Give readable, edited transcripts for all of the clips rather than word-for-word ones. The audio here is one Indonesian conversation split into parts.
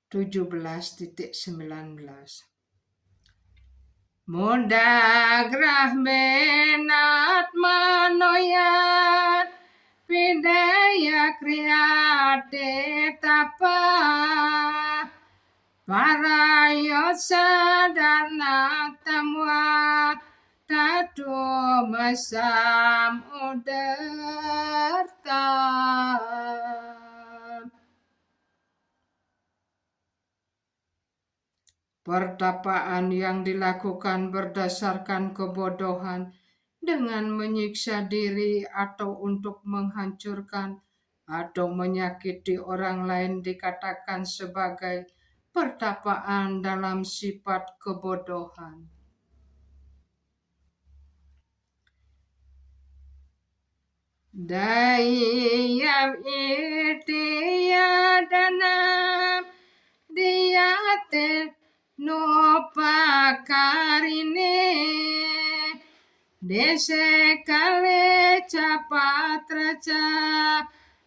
17.19. Mudagrah benat manoyat Pidaya kriyate tapa Parayo sadana tamwa Tatu masam udarta. Pertapaan yang dilakukan berdasarkan kebodohan dengan menyiksa diri atau untuk menghancurkan atau menyakiti orang lain dikatakan sebagai pertapaan dalam sifat kebodohan. Dayam itiya danam diyate nopakarine dese kale capatraca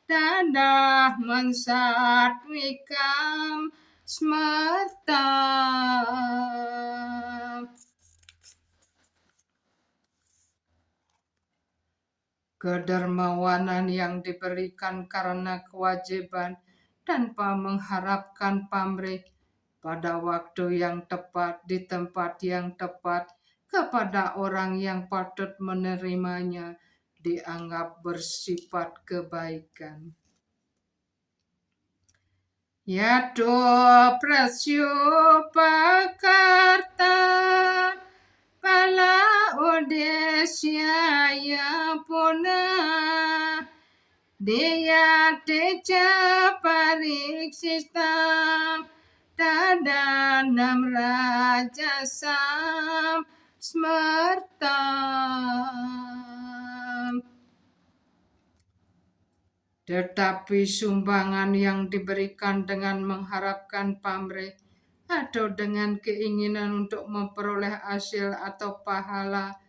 dadah mensatwikam smerta. Kedermawanan yang diberikan karena kewajiban tanpa mengharapkan pamrih pada waktu yang tepat di tempat yang tepat kepada orang yang patut menerimanya dianggap bersifat kebaikan. Yato prasyo pakarta pala odesya ya puna dia teca pariksistam tadanam rajasam smertam. Tetapi sumbangan yang diberikan dengan mengharapkan pamrih atau dengan keinginan untuk memperoleh hasil atau pahala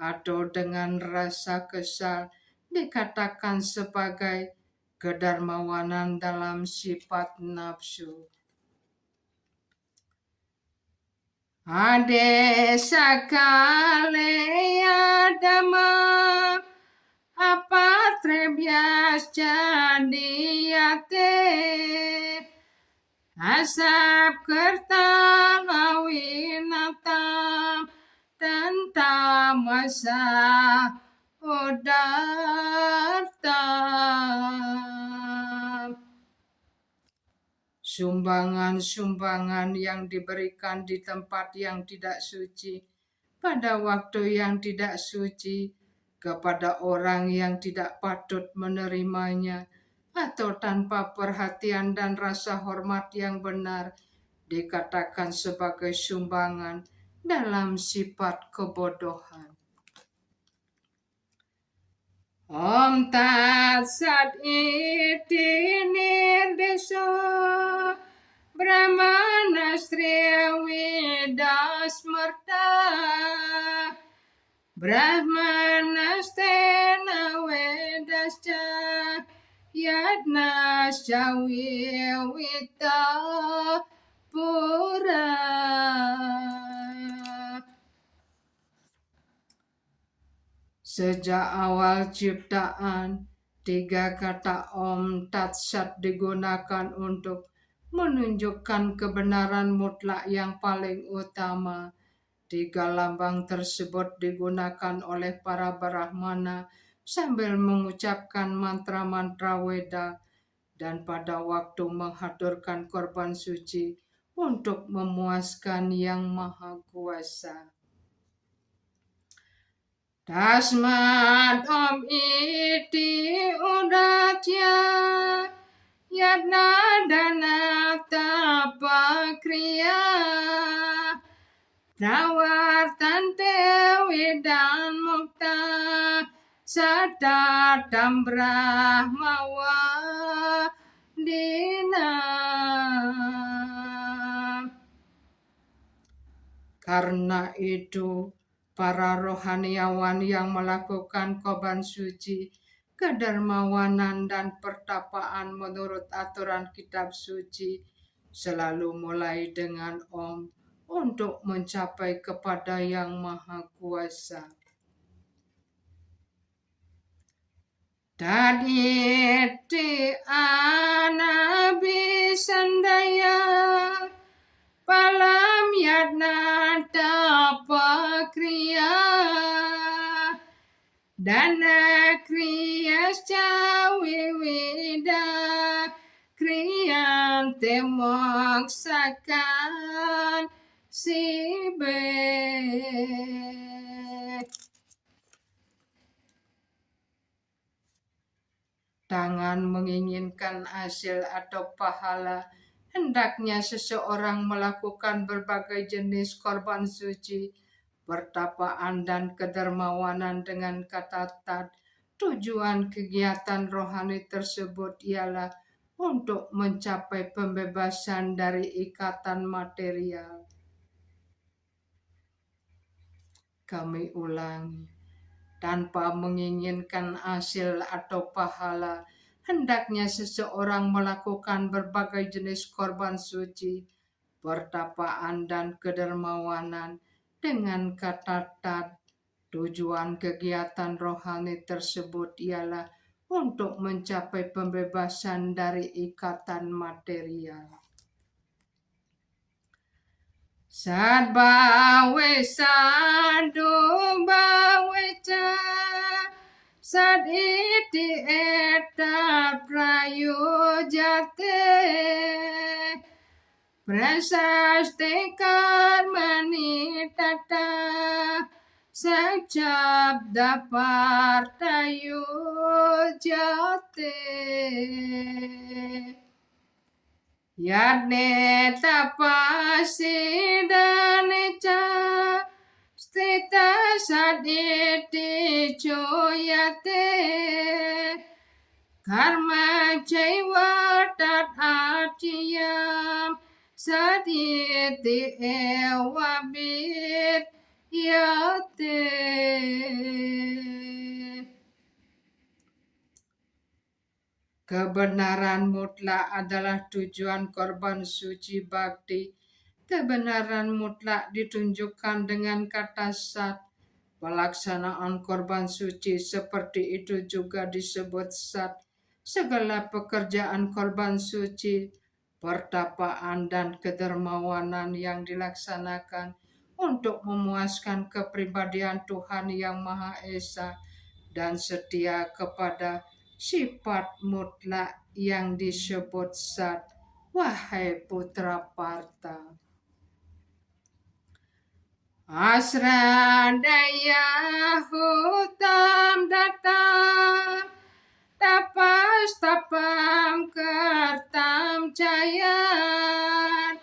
atau dengan rasa kesal dikatakan sebagai kedermawanan dalam sifat nafsu. Ade sakale adama apa trebias jadiyate asap kerta lawinatam dan tamasa udartam. Sumbangan-sumbangan yang diberikan di tempat yang tidak suci pada waktu yang tidak suci kepada orang yang tidak patut menerimanya atau tanpa perhatian dan rasa hormat yang benar dikatakan sebagai sumbangan dalam sifat kebodohan. Om Tat Sat Iti Nirdeso Brahmana Striya Vedasmarta Brahmana Stena Vedascha Yadnascha Vivita Pura. Sejak awal ciptaan, 3 kata Om Tat Sat digunakan untuk menunjukkan kebenaran mutlak yang paling utama. 3 lambang tersebut digunakan oleh para Brahmana sambil mengucapkan mantra-mantra Weda dan pada waktu menghadurkan korban suci untuk memuaskan Yang Maha Kuasa. Tasmat Om Iti Udatya Yadna Dana Tapa Kriya Prawartante Vedan Mukta Satatam Brahmawa Dina. Karena itu para rohaniawan yang melakukan korban suci, kedermawanan dan pertapaan menurut aturan kitab suci selalu mulai dengan Om untuk mencapai kepada Yang Maha Kuasa. Tadi anabi sandaya palam yadna tapa kriya dana kriya cawi wida kriyan temaksakan sibe. Tangan menginginkan hasil atau pahala, hendaknya seseorang melakukan berbagai jenis korban suci, pertapaan dan kedermawanan dengan kata tat. Tujuan kegiatan rohani tersebut ialah untuk mencapai pembebasan dari ikatan material. Kami ulangi. Tanpa menginginkan hasil atau pahala, hendaknya seseorang melakukan berbagai jenis korban suci, pertapaan dan kedermawanan dengan kata tat. Tujuan kegiatan rohani tersebut ialah untuk mencapai pembebasan dari ikatan material. Sad bawe sadu bawe ca sad iti eta prayojate prasasti karmani tata sajab dapartayo jate. Yadne tapasi danecha stita saditi choyate karma jaiwatat atiyam saditi ewabit yate. Kebenaran mutlak adalah tujuan korban suci bakti. Kebenaran mutlak ditunjukkan dengan kata sat. Pelaksanaan korban suci seperti itu juga disebut sat. Segala pekerjaan korban suci, pertapaan dan kedermawanan yang dilaksanakan untuk memuaskan kepribadian Tuhan Yang Maha Esa dan setia kepada sifat mutlak yang disebut sat. Wahai putra Partha, asra daya hutam datang, tapas tapam kertam cayan,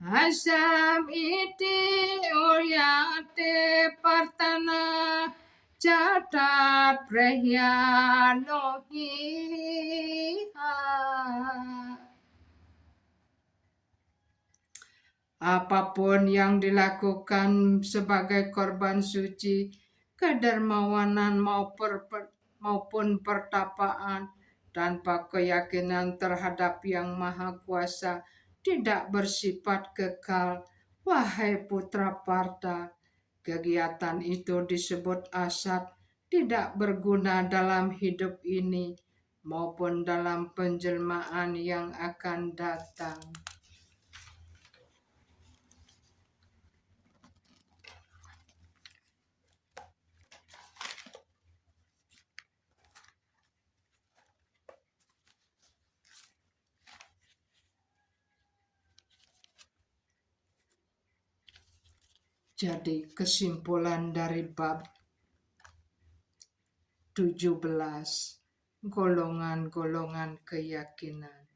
asam iti uryate partana catat prehyanohiha. Apapun yang dilakukan sebagai korban suci, kedermawanan maupun pertapaan tanpa keyakinan terhadap Yang Maha Kuasa tidak bersifat kekal. Wahai putra Partha, kegiatan itu disebut asat, tidak berguna dalam hidup ini maupun dalam penjelmaan yang akan datang. Jadi kesimpulan dari bab 17, golongan-golongan keyakinan.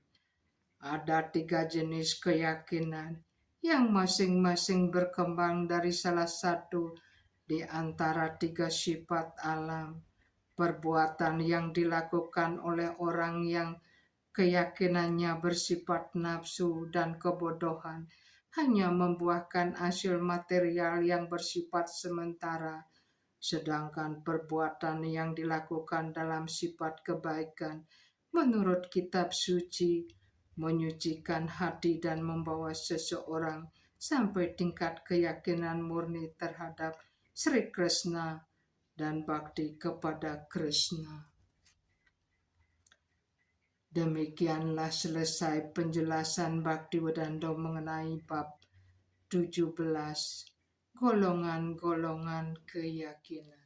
Ada 3 jenis keyakinan yang masing-masing berkembang dari salah satu di antara 3 sifat alam. Perbuatan yang dilakukan oleh orang yang keyakinannya bersifat nafsu dan kebodohan hanya membuahkan hasil material yang bersifat sementara, sedangkan perbuatan yang dilakukan dalam sifat kebaikan menurut kitab suci menyucikan hati dan membawa seseorang sampai tingkat keyakinan murni terhadap Sri Krishna dan bakti kepada Krishna. Demikianlah selesai penjelasan Bhaktivedanta mengenai bab 17, golongan-golongan keyakinan.